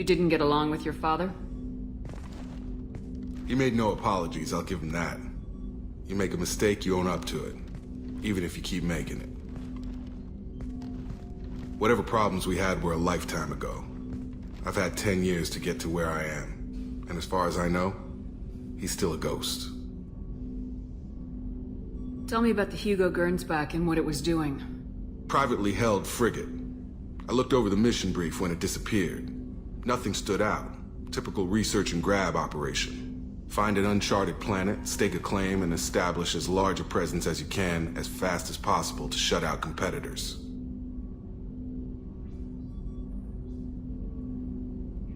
You didn't get along with your father? He made no apologies, I'll give him that. You make a mistake, you own up to it. Even if you keep making it. Whatever problems we had were a lifetime ago. I've had 10 years to get to where I am. And as far as I know, he's still a ghost. Tell me about the Hugo Gernsback and what it was doing. Privately held frigate. I looked over the mission brief when it disappeared. Nothing stood out. Typical research and grab operation. Find an uncharted planet, stake a claim, and establish as large a presence as you can as fast as possible to shut out competitors.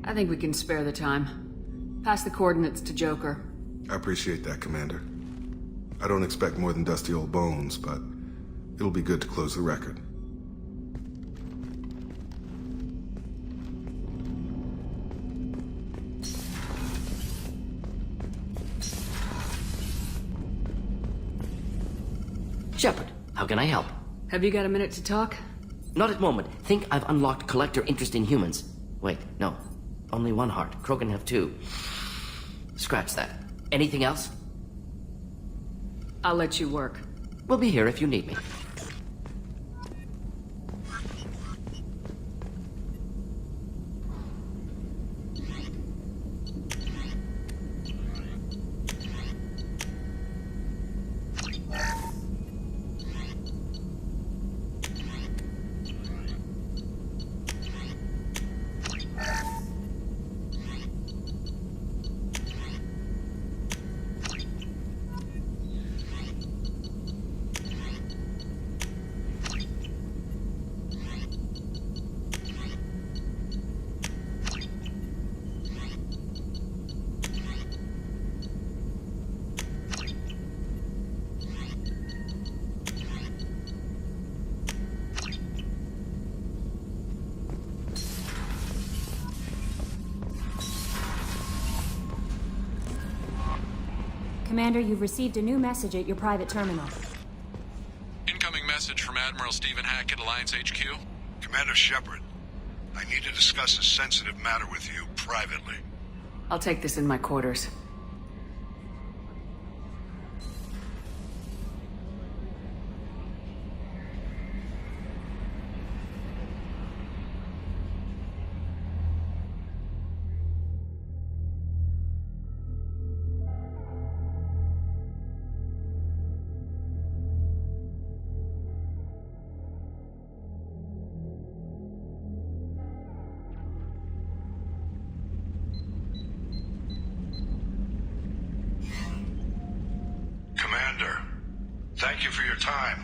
I think we can spare the time. Pass the coordinates to Joker. I appreciate that, Commander. I don't expect more than dusty old bones, but it'll be good to close the record. Shepard, how can I help? Have you got a minute to talk? Not at the moment. Think I've unlocked collector interest in humans. Wait, no. Only one heart. Krogan have two. Scratch that. Anything else? I'll let you work. We'll be here if you need me. Commander, you've received a new message at your private terminal. Incoming message from Admiral Stephen Hackett, Alliance HQ. Commander Shepard, I need to discuss a sensitive matter with you privately. I'll take this in my quarters. Commander, thank you for your time.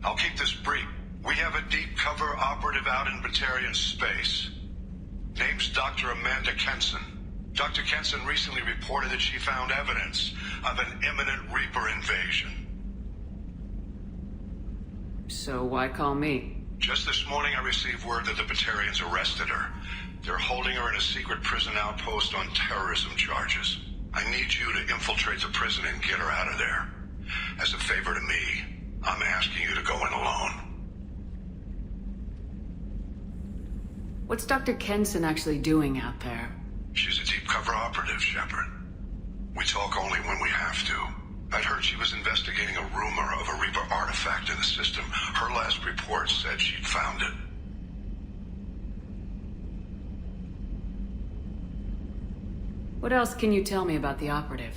I'll keep this brief. We have a deep cover operative out in Batarian space. Name's Dr. Amanda Kenson. Dr. Kenson recently reported that she found evidence of an imminent Reaper invasion. So why call me? Just this morning I received word that the Batarians arrested her. They're holding her in a secret prison outpost on terrorism charges. I need you to infiltrate the prison and get her out of there. As a favor to me, I'm asking you to go in alone. What's Dr. Kenson actually doing out there? She's a deep cover operative, Shepard. We talk only when we have to. I'd heard she was investigating a rumor of a Reaper artifact in the system. Her last report said she'd found it. What else can you tell me about the operative?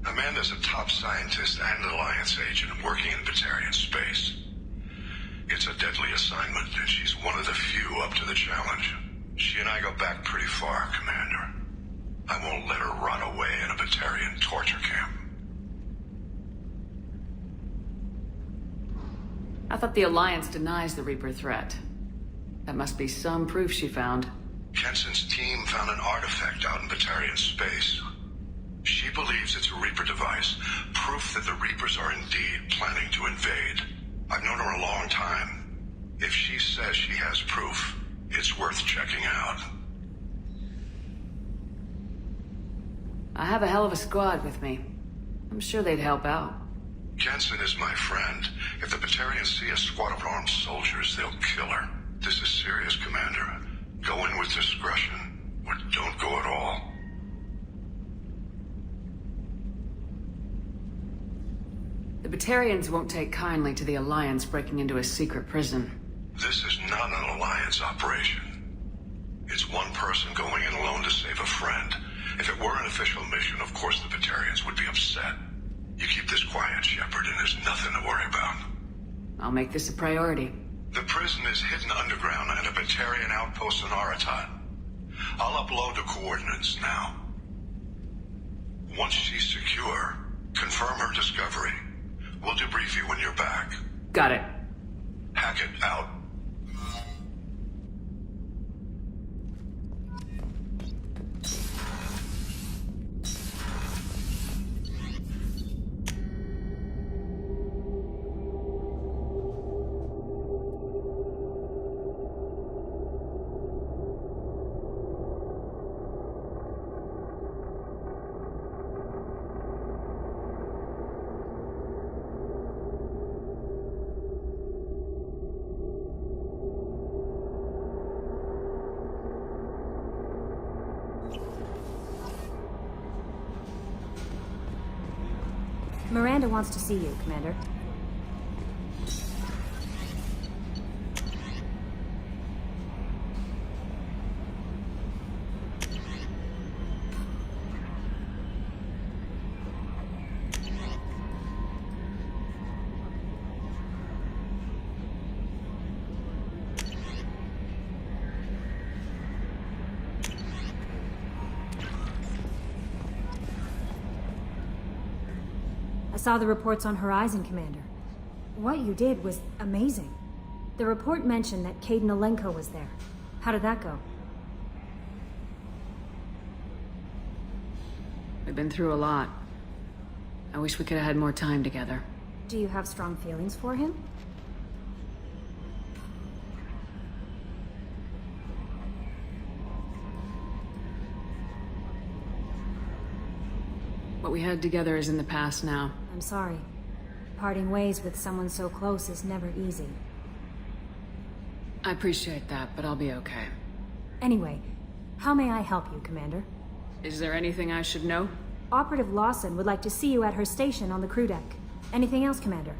Amanda's a top scientist and Alliance agent working in Batarian space. It's a deadly assignment, and she's one of the few up to the challenge. She and I go back pretty far, Commander. I won't let her rot away in a Batarian torture camp. I thought the Alliance denies the Reaper threat. That must be some proof she found. Kenson's team found an artifact out in Batarian space. She believes it's a Reaper device, proof that the Reapers are indeed planning to invade. I've known her a long time. If she says she has proof, it's worth checking out. I have a hell of a squad with me. I'm sure they'd help out. Kenson is my friend. If the Batarians see a squad of armed soldiers, they'll kill her. This is serious, Commander. Go in with discretion. or don't go at all. The Batarians won't take kindly to the Alliance breaking into a secret prison. This is not an Alliance operation. It's one person going in alone to save a friend. If it were an official mission, of course the Batarians would be upset. You keep this quiet, Shepard, and there's nothing to worry about. I'll make this a priority. The prison is hidden underground at a Batarian outpost in Aratat. I'll upload the coordinates now. Once she's secure, confirm her discovery. We'll debrief you when you're back. Got it. Hackett out. Miranda wants to see you, Commander. I saw the reports on Horizon, Commander. What you did was amazing. The report mentioned that Caden Alenko was there. How did that go? We've been through a lot. I wish we could have had more time together. Do you have strong feelings for him? What we had together is in the past now. I'm sorry. Parting ways with someone so close is never easy. I appreciate that, but I'll be okay. Anyway, how may I help you, Commander? Is there anything I should know? Operative Lawson would like to see you at her station on the crew deck. Anything else, Commander?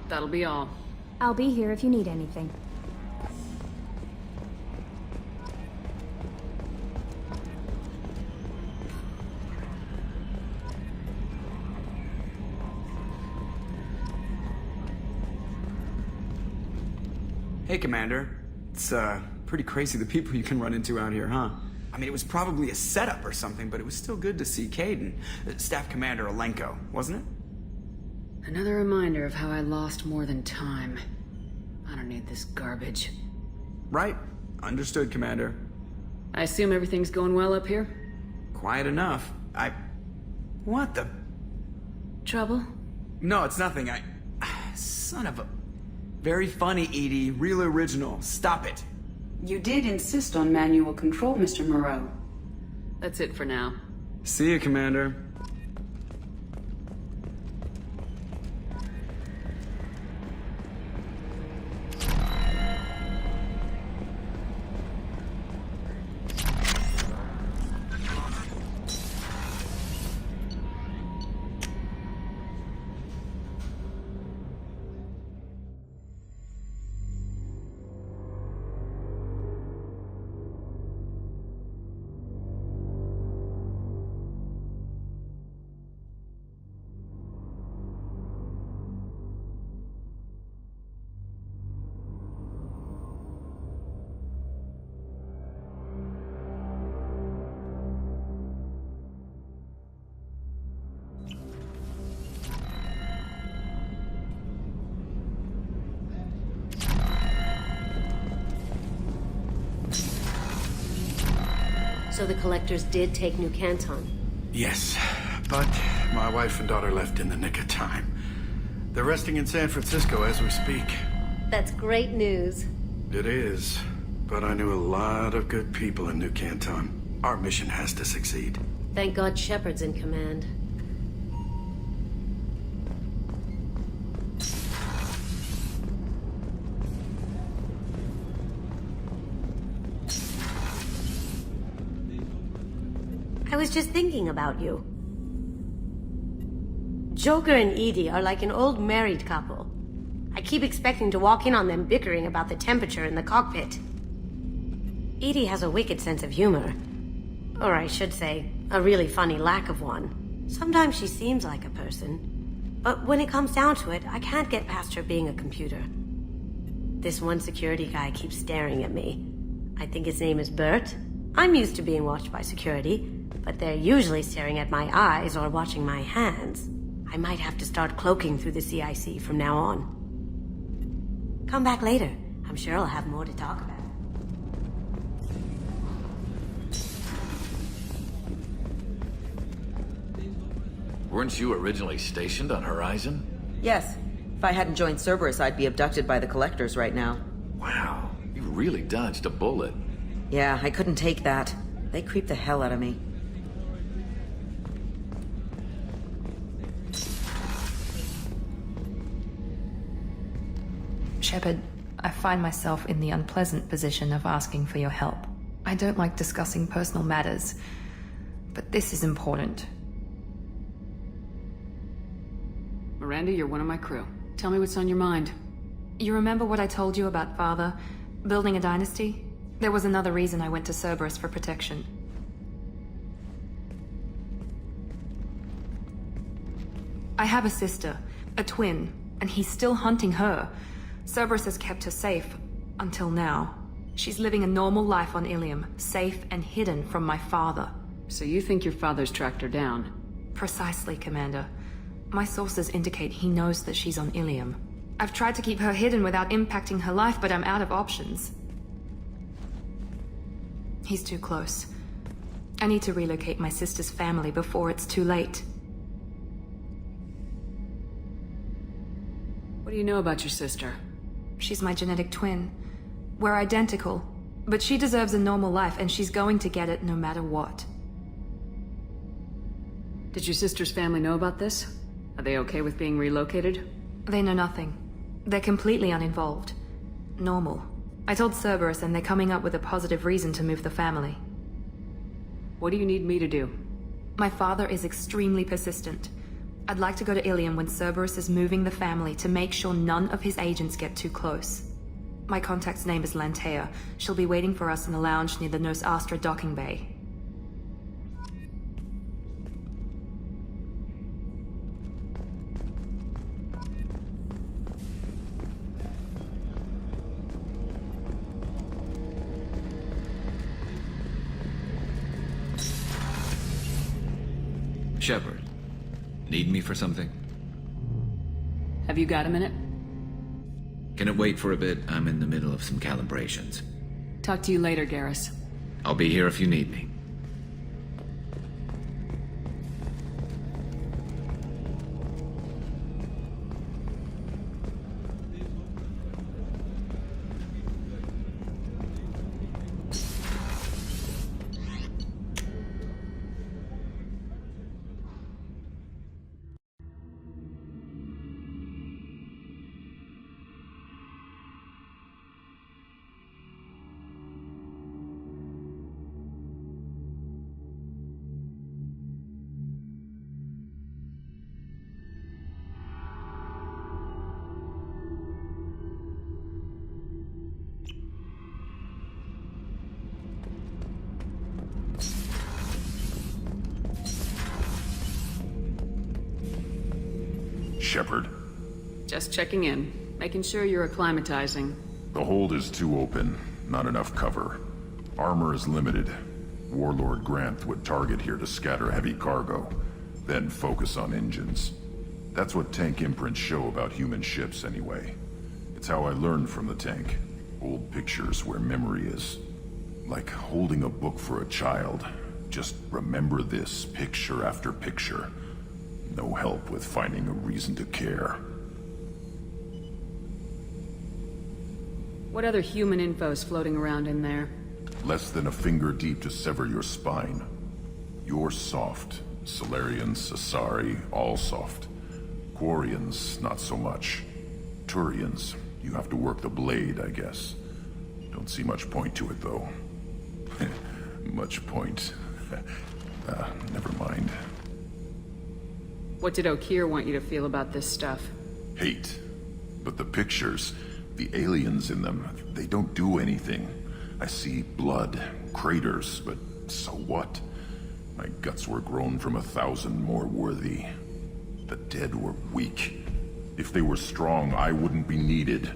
That'll be all. I'll be here if you need anything. Hey, Commander. It's, pretty crazy the people you can run into out here, huh? I mean, it was probably a setup or something, but it was still good to see Caden. Staff Commander Alenko, wasn't it? Another reminder of how I lost more than time. I don't need this garbage. Right. Understood, Commander. I assume everything's going well up here? Quiet enough. What the... Trouble? No, it's nothing. Son of a... Very funny, Edie. Real original. Stop it. You did insist on manual control, Mr. Moreau. That's it for now. See you, Commander. So the collectors did take New Canton? Yes, but my wife and daughter left in the nick of time. They're resting in San Francisco as we speak. That's great news. It is, but I knew a lot of good people in New Canton. Our mission has to succeed. Thank God Shepard's in command. I was just thinking about you. Joker and Edie are like an old married couple. I keep expecting to walk in on them bickering about the temperature in the cockpit. Edie has a wicked sense of humor. Or I should say, a really funny lack of one. Sometimes she seems like a person. But when it comes down to it, I can't get past her being a computer. This one security guy keeps staring at me. I think his name is Bert. I'm used to being watched by security, but they're usually staring at my eyes or watching my hands. I might have to start cloaking through the CIC from now on. Come back later. I'm sure I'll have more to talk about. Weren't you originally stationed on Horizon? Yes. If I hadn't joined Cerberus, I'd be abducted by the Collectors right now. Wow, you really dodged a bullet. Yeah, I couldn't take that. They creep the hell out of me. Shepard, I find myself in the unpleasant position of asking for your help. I don't like discussing personal matters, but this is important. Miranda, you're one of my crew. Tell me what's on your mind. You remember what I told you about Father? Building a dynasty? There was another reason I went to Cerberus for protection. I have a sister, a twin, and he's still hunting her. Cerberus has kept her safe, until now. She's living a normal life on Ilium, safe and hidden from my father. So you think your father's tracked her down? Precisely, Commander. My sources indicate he knows that she's on Ilium. I've tried to keep her hidden without impacting her life, but I'm out of options. He's too close. I need to relocate my sister's family before it's too late. What do you know about your sister? She's my genetic twin. We're identical, but she deserves a normal life, and she's going to get it no matter what. Did your sister's family know about this? Are they okay with being relocated? They know nothing. They're completely uninvolved. Normal. I told Cerberus, and they're coming up with a positive reason to move the family. What do you need me to do? My father is extremely persistent. I'd like to go to Ilium when Cerberus is moving the family to make sure none of his agents get too close. My contact's name is Lantea. She'll be waiting for us in the lounge near the Nos Astra docking bay. Shepard, need me for something? Have you got a minute? Can it wait for a bit? I'm in the middle of some calibrations. Talk to you later, Garrus. I'll be here if you need me. Shepard. Just checking in. Making sure you're acclimatizing. The hold is too open. Not enough cover. Armor is limited. Warlord Granth would target here to scatter heavy cargo, then focus on engines. That's what tank imprints show about human ships anyway. It's how I learned from the tank. Old pictures where memory is. Like holding a book for a child. Just remember this, picture after picture. No help with finding a reason to care. What other human info's floating around in there? Less than a finger deep to sever your spine. You're soft. Solarians, Asari, all soft. Quarians, not so much. Turians, you have to work the blade, I guess. Don't see much point to it, though. Much point. Never mind. What did O'Keir want you to feel about this stuff? Hate. But the pictures, the aliens in them, they don't do anything. I see blood, craters, but so what? My guts were grown from 1,000 more worthy. The dead were weak. If they were strong, I wouldn't be needed.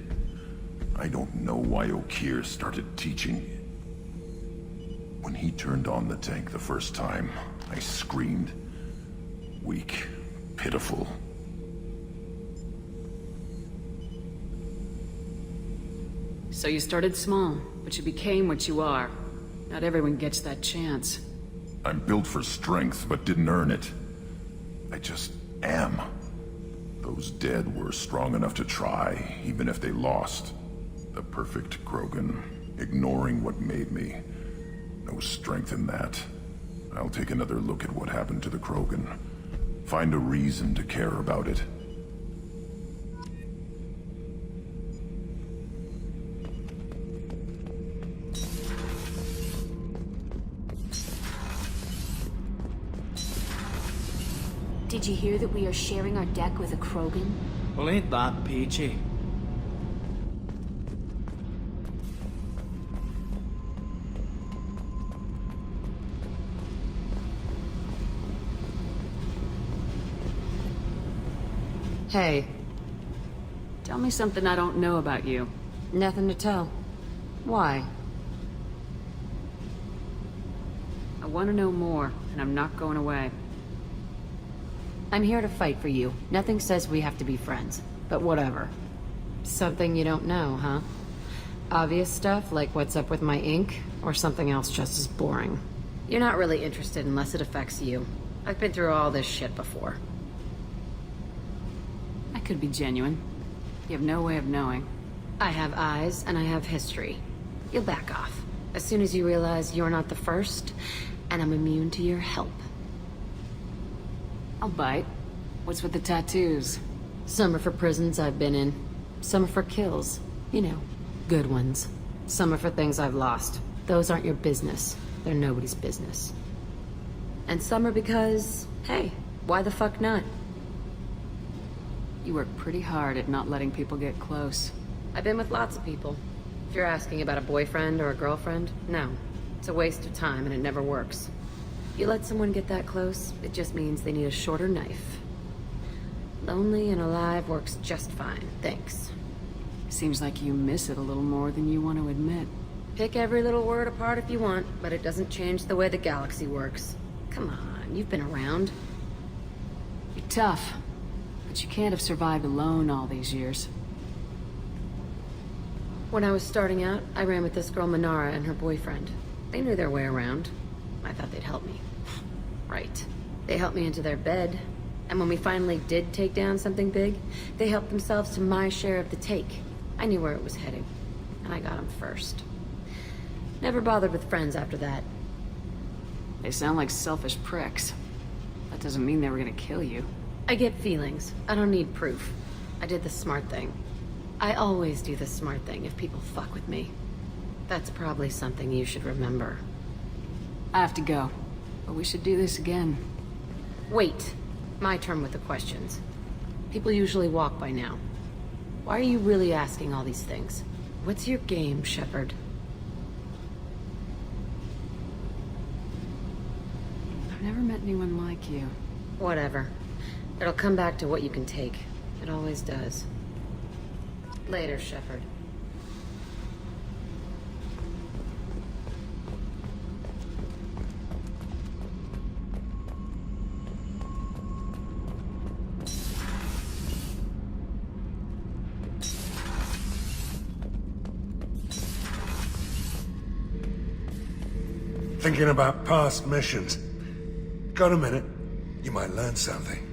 I don't know why O'Keir started teaching. When he turned on the tank the first time, I screamed. Weak, pitiful. So you started small, but you became what you are. Not everyone gets that chance. I'm built for strength, but didn't earn it. I just am. Those dead were strong enough to try, even if they lost. The perfect Krogan, ignoring what made me. No strength in that. I'll take another look at what happened to the Krogan. Find a reason to care about it. Did you hear that we are sharing our deck with a Krogan? Well, ain't that peachy? Hey. Tell me something I don't know about you. Nothing to tell. Why? I want to know more, and I'm not going away. I'm here to fight for you. Nothing says we have to be friends, but whatever. Something you don't know, huh? Obvious stuff, like what's up with my ink, or something else just as boring? You're not really interested unless it affects you. I've been through all this shit before. I could be genuine. You have no way of knowing. I have eyes, and I have history. You'll back off. As soon as you realize you're not the first, and I'm immune to your help. I'll bite. What's with the tattoos? Some are for prisons I've been in. Some are for kills. You know, good ones. Some are for things I've lost. Those aren't your business. They're nobody's business. And some are because, hey, why the fuck not? You work pretty hard at not letting people get close. I've been with lots of people. If you're asking about a boyfriend or a girlfriend, no. It's a waste of time and it never works. You let someone get that close, it just means they need a shorter knife. Lonely and alive works just fine, thanks. Seems like you miss it a little more than you want to admit. Pick every little word apart if you want, but it doesn't change the way the galaxy works. Come on, you've been around. You're tough, but you can't have survived alone all these years. When I was starting out, I ran with this girl Minara and her boyfriend. They knew their way around. I thought they'd help me. Right. They helped me into their bed, and when we finally did take down something big, they helped themselves to my share of the take. I knew where it was heading, and I got them first. Never bothered with friends after that. They sound like selfish pricks. That doesn't mean they were gonna kill you. I get feelings. I don't need proof. I did the smart thing. I always do the smart thing if people fuck with me. That's probably something you should remember. I have to go, but we should do this again. Wait. My turn with the questions. People usually walk by now. Why are you really asking all these things? What's your game, Shepard? I've never met anyone like you. Whatever. It'll come back to what you can take. It always does. Later, Shepard. Thinking about past missions. Got a minute? You might learn something.